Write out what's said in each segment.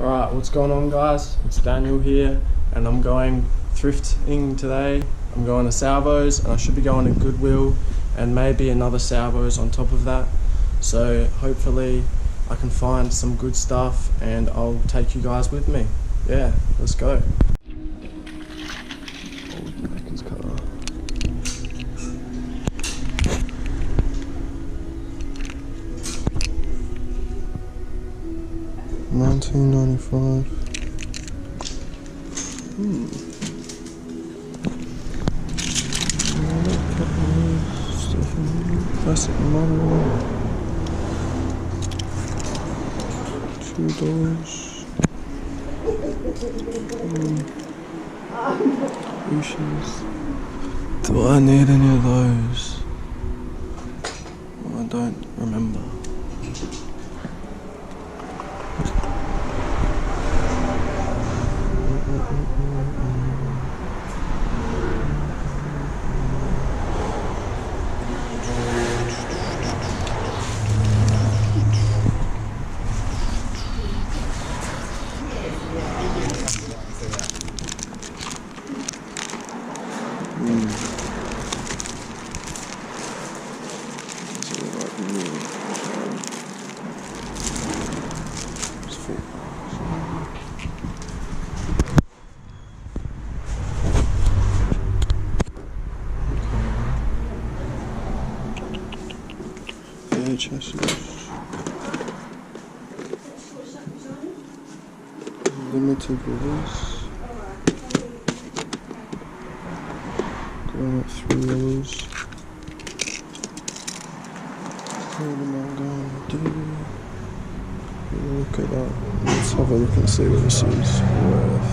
Alright, what's going on guys? It's Daniel here and I'm going thrifting today. I'm going to Salvos and I should be going to Goodwill and maybe another Salvos on top of that. So hopefully I can find some good stuff and I'll take you guys with me. Yeah, let's go. Old Macca's car. $19.95. Classic model. $2. Oceans. Do I need any of those? Well, I don't remember. Limited release. Going at $3. What am I going to do? Look at that. Let's have a look and see what this is worth.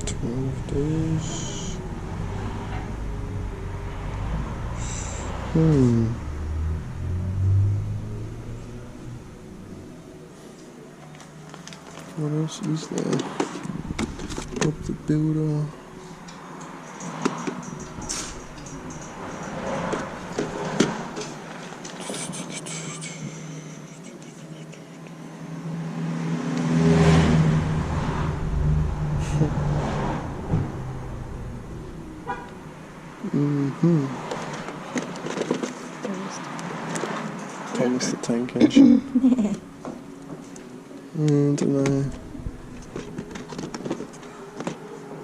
$12. What else is there? Bob the Builder. Thomas the Tank Engine. I don't know.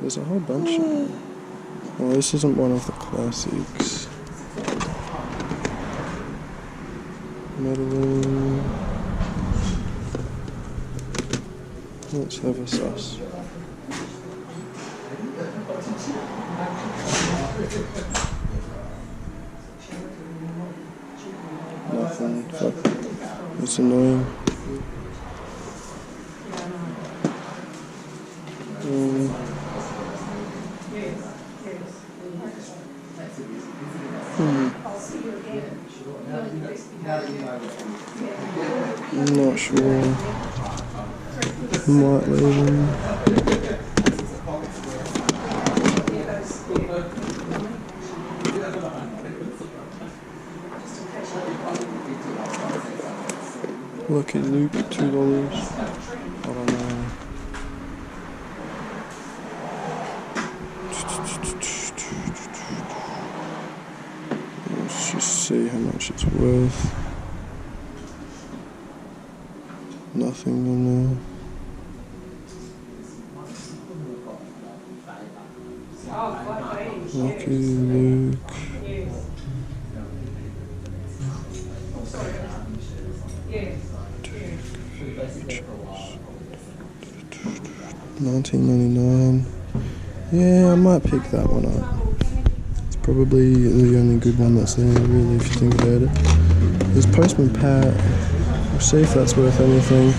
There's a whole bunch of them. Well, this isn't one of the classics. Metal. Let's have a sus. Nothing. Fuck. It's annoying. I'm not sure. Might leave them. Lucky Luke, $2. I don't know. Let's just see how much it's worth. Nothing in there. Lucky Luke. $19.99. Yeah, I might pick that one up. It's probably the only good one that's there, really, if you think about it. There's Postman Pat. We'll see if that's worth anything.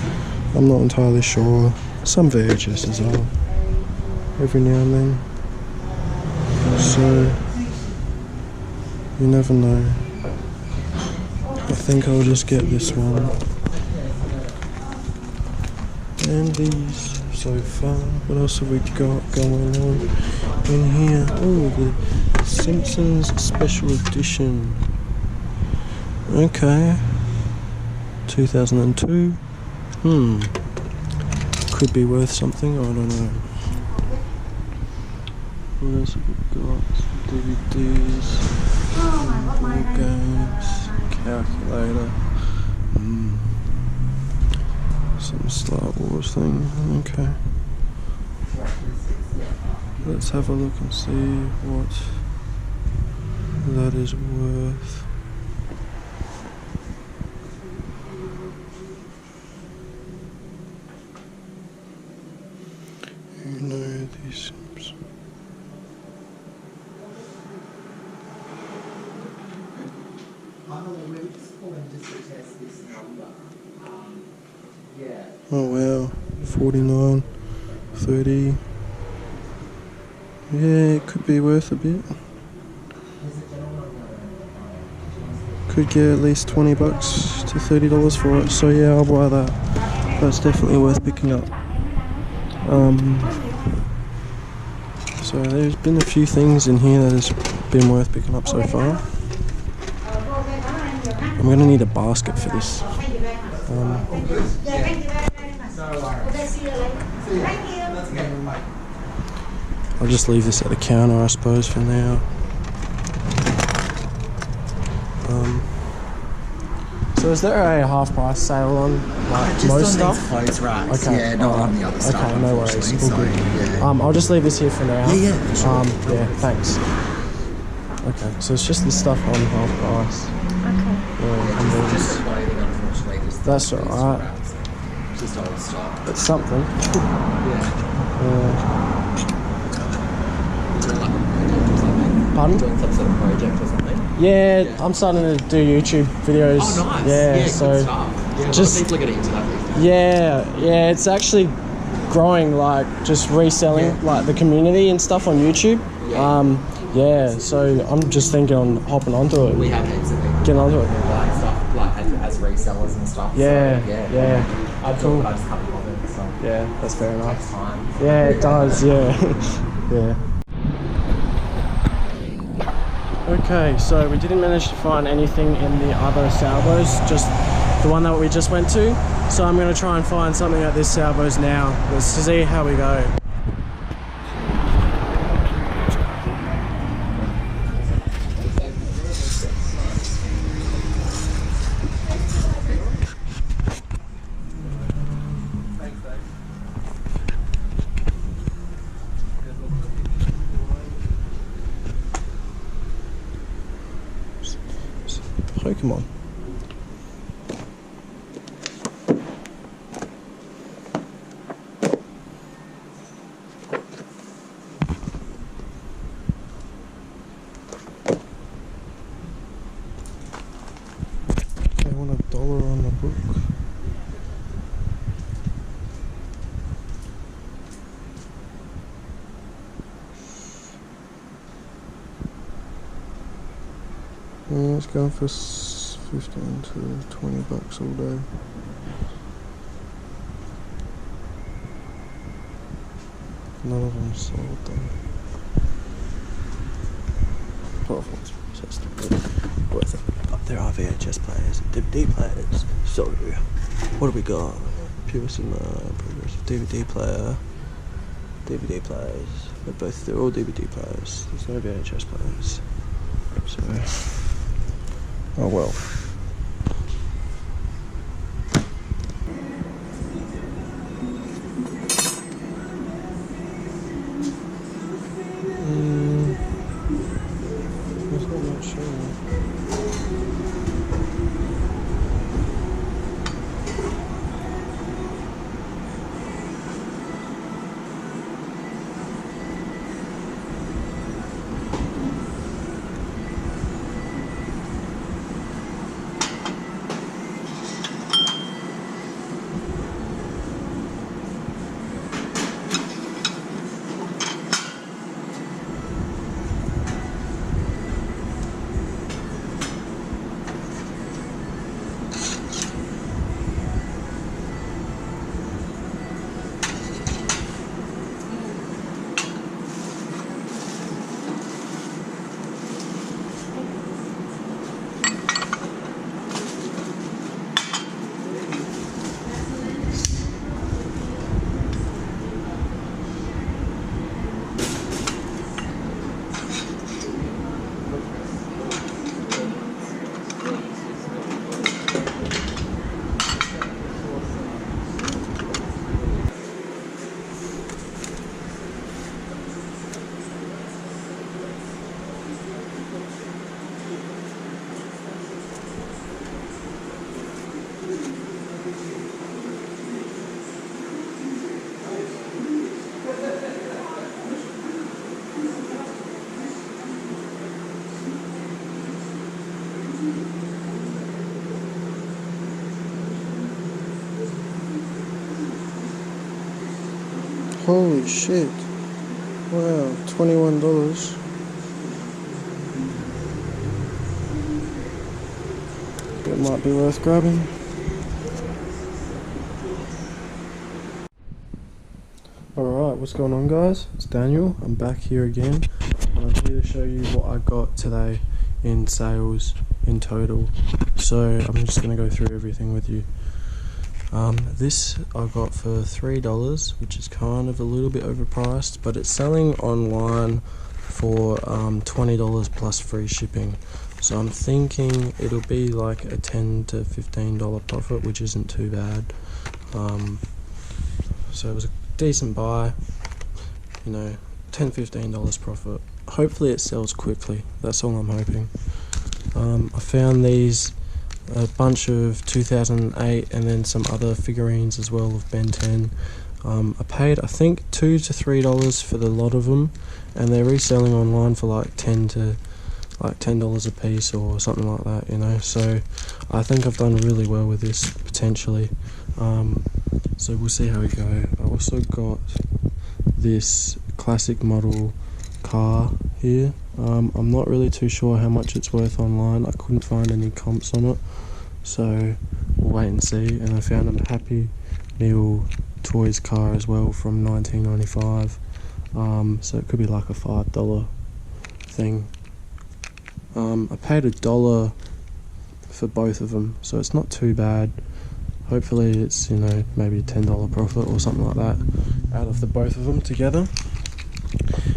I'm not entirely sure. Some VHS as well. Every now and then. So, you never know. I think I'll just get this one. And these. so far. What else have we got going on in here? Oh, the Simpsons Special Edition. Okay. 2002. Could be worth something, I don't know. What else have we got? Some DVDs, board games, calculator, some Star Wars thing. Okay. Let's have a look and see what that is worth. No, these. Oh wow, 49, 30. Yeah, it could be worth a bit. Could get at least $20 to $30 for it. So yeah, I'll buy that. That's definitely worth picking up. So there's been a few things in here that has been worth picking up so far. I'm going to need a basket for this. I'll just leave this at the counter, I suppose, for now. So is there a half price sale on most stuff? Just on these clothes racks. Okay. Yeah, not on the other stuff. Okay, no worries. All So, good. yeah. I'll just leave this here for now. Yeah, sure. Yeah, thanks. Okay, so it's just this stuff on half price. Okay. Yeah, and then Just the clothing, unfortunately. that's alright. Just old stock. It's something. Yeah. Pardon? Doing some sort of project or something? Yeah, I'm starting to do YouTube videos. Oh, nice. Yeah, good so stuff. Yeah, just- people are getting into that these days. yeah, it's actually growing, like just reselling like the community and stuff on YouTube. Yeah. So I'm just thinking on hopping onto it. We have heaps of people Getting onto it. like stuff like as resellers and stuff. Yeah, so, yeah. I Cool. but I just can't be bothered. So Yeah, that's fair it enough. takes time. Yeah, it does, yeah. Yeah. Okay, so we didn't manage to find anything in the other salvos, just the one that we just went to. So I'm going to try and find something at this salvos now. Let's see how we go. Pokemon. They want $1 on the book. Yeah, it's going for 15 to $20 all day. None of them sold though. 12 ones, so it's not worth it. But there are VHS players and DVD players. So, what do we got? Pure Cinema, progressive DVD player, DVD players. They're all DVD players. There's no VHS players. So, oh well. There's not much showing. Holy shit. Wow, $21. It might be worth grabbing. Alright, what's going on guys? It's Daniel. I'm back here again. I'm here to show you what I got today in sales in total. So I'm just going to go through everything with you. This I got for $3, which is kind of a little bit overpriced, but it's selling online for $20 plus free shipping. So I'm thinking it'll be like a $10 to $15 profit, which isn't too bad. So it was a decent buy, you know, $10-15 profit. Hopefully it sells quickly, that's all I'm hoping. I found these, a bunch of 2008 and then some other figurines as well of Ben 10. I paid I think $2 to $3 for the lot of them, and they're reselling online for like $10 a piece or something like that, you know. So I think I've done really well with this potentially. So we'll see how we go. I also got this classic model car here. I'm not really too sure how much it's worth online. I couldn't find any comps on it, so we'll wait and see. And I found a Happy Meal Toys car as well from 1995. So it could be like a $5 thing. I paid $1 for both of them, so it's not too bad. Hopefully it's, you know, maybe a $10 profit or something like that out of the both of them together.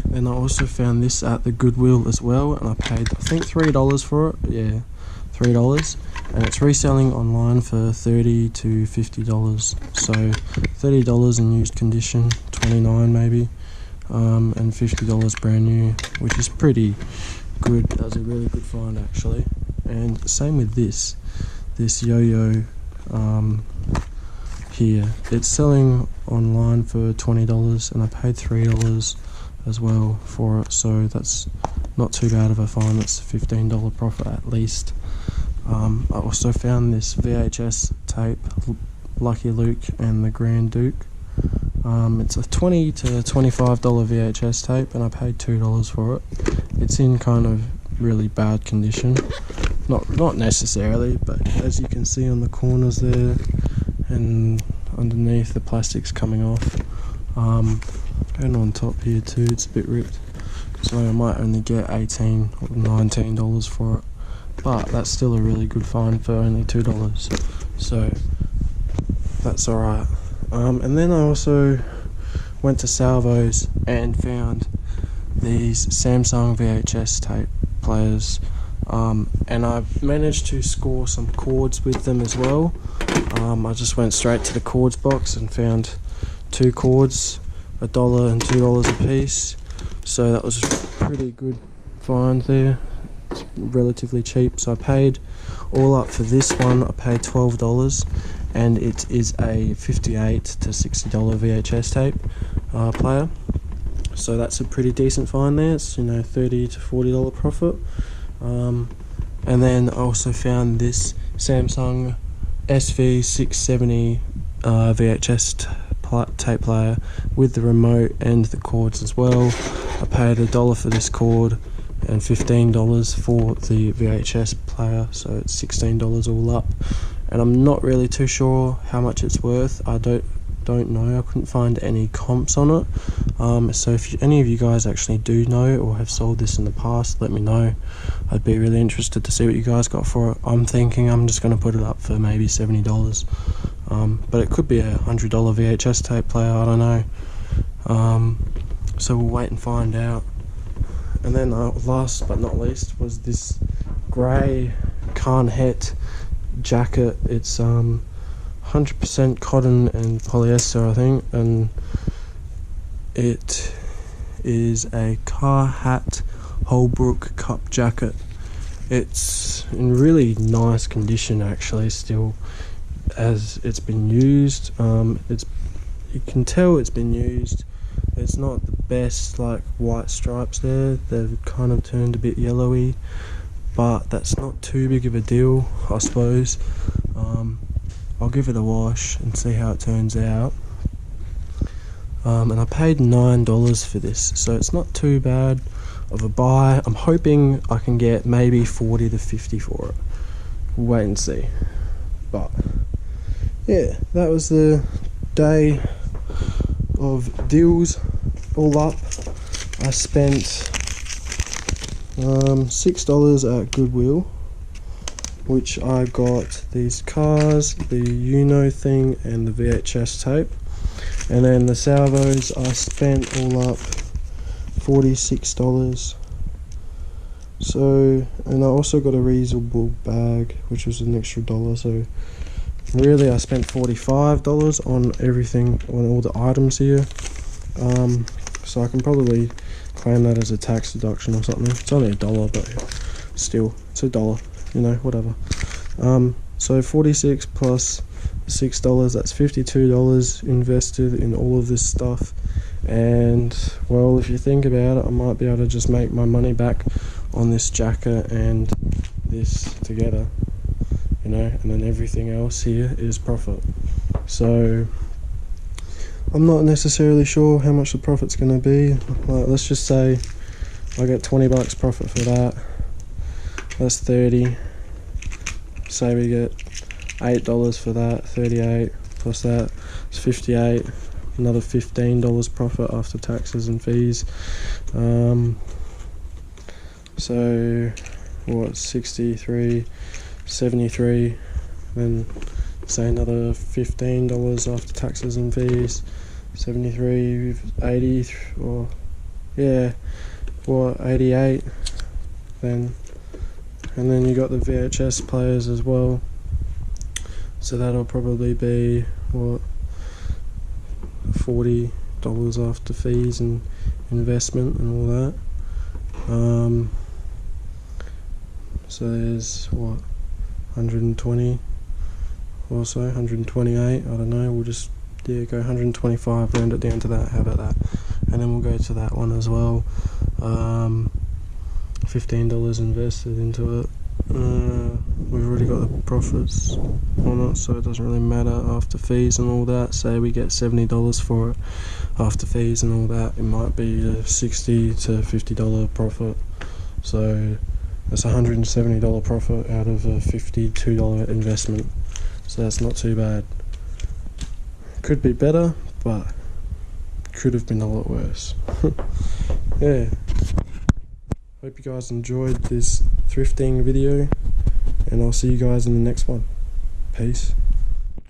Then I also found this at the Goodwill as well, and I paid I think $3 for it. Yeah, $3, and it's reselling online for $30 to $50. So $30 in used condition, $29 maybe, and $50 brand new, which is pretty good. That was a really good find actually. And same with this yo-yo here. It's selling online for $20, and I paid $3 as well for it, so that's not too bad of a find. That's a $15 profit at least. I also found this VHS tape, Lucky Luke and the Grand Duke. It's a $20 to $25 VHS tape, and I paid $2 for it. It's in kind of really bad condition. Not necessarily, but as you can see on the corners there and underneath, the plastic's coming off. And on top here too, it's a bit ripped. So I might only get $18 or $19 for it, but that's still a really good find for only $2. So that's alright. And then I also went to Salvos and found these Samsung VHS tape players, and I managed to score some cords with them as well. I just went straight to the cords box and found 2 cords, $1 and $2 a piece. So that was a pretty good find there. It's relatively cheap. So I paid all up for this one. I paid $12, and it is a $58 to $60 VHS tape player. So that's a pretty decent find there. It's, you know, $30 to $40 profit. And then I also found this Samsung SV670 VHS tape player with the remote and the cords as well. I paid $1 for this cord and $15 for the VHS player, so it's $16 all up. And I'm not really too sure how much it's worth. I don't know. I couldn't find any comps on it. So if any of you guys actually do know or have sold this in the past, let me know. I'd be really interested to see what you guys got for it. I'm thinking I'm just going to put it up for maybe $70. But it could be a $100 VHS tape player, I don't know. So we'll wait and find out. And then last but not least was this grey Carnhet jacket. It's 100% cotton and polyester, I think, and it is a Carhat Holbrook cup jacket. It's in really nice condition actually still, as it's been used. You can tell it's been used. It's not the best, like, white stripes there. They've kind of turned a bit yellowy, but that's not too big of a deal, I suppose. I'll give it a wash and see how it turns out. and I paid $9 for this, so it's not too bad of a buy. I'm hoping I can get maybe 40 to 50 for it. We'll wait and see. But yeah, that was the day of deals. All up, I spent $6 at Goodwill, which I got these cars, the Uno thing, and the VHS tape. And then the salvos, I spent all up $46. So, and I also got a reusable bag, which was an extra $1. So really I spent $45 on everything, on all the items here. So I can probably claim that as a tax deduction or something. It's only $1, but still, it's $1, you know, whatever. So 46 plus $6, that's $52 invested in all of this stuff. And well, if you think about it, I might be able to just make my money back on this jacket and this together, you know, and then everything else here is profit. So I'm not necessarily sure how much the profit's going to be. Like, let's just say I get $20 profit for that. That's 30. Say we get $8 for that, 38 plus that, it's 58. Another $15 profit after taxes and fees. So what, 63, 73, then say another $15 after taxes and fees, 73, 80, or yeah, what, 88 then. And then you got the VHS players as well, so that'll probably be what, $40 after fees and investment and all that. So there's what, 120 or so, 128, I don't know, we'll just go 125, round it down to that. How about that? And then we'll go to that one as well. $15 invested into it. We've already got the profits on it, so it doesn't really matter after fees and all that. Say we get $70 for it after fees and all that, it might be a $60 to $50 profit. So that's $170 profit out of a $52 investment. So that's not too bad. Could be better, but could have been a lot worse. Yeah. Hope you guys enjoyed this thrifting video, and I'll see you guys in the next one. Peace.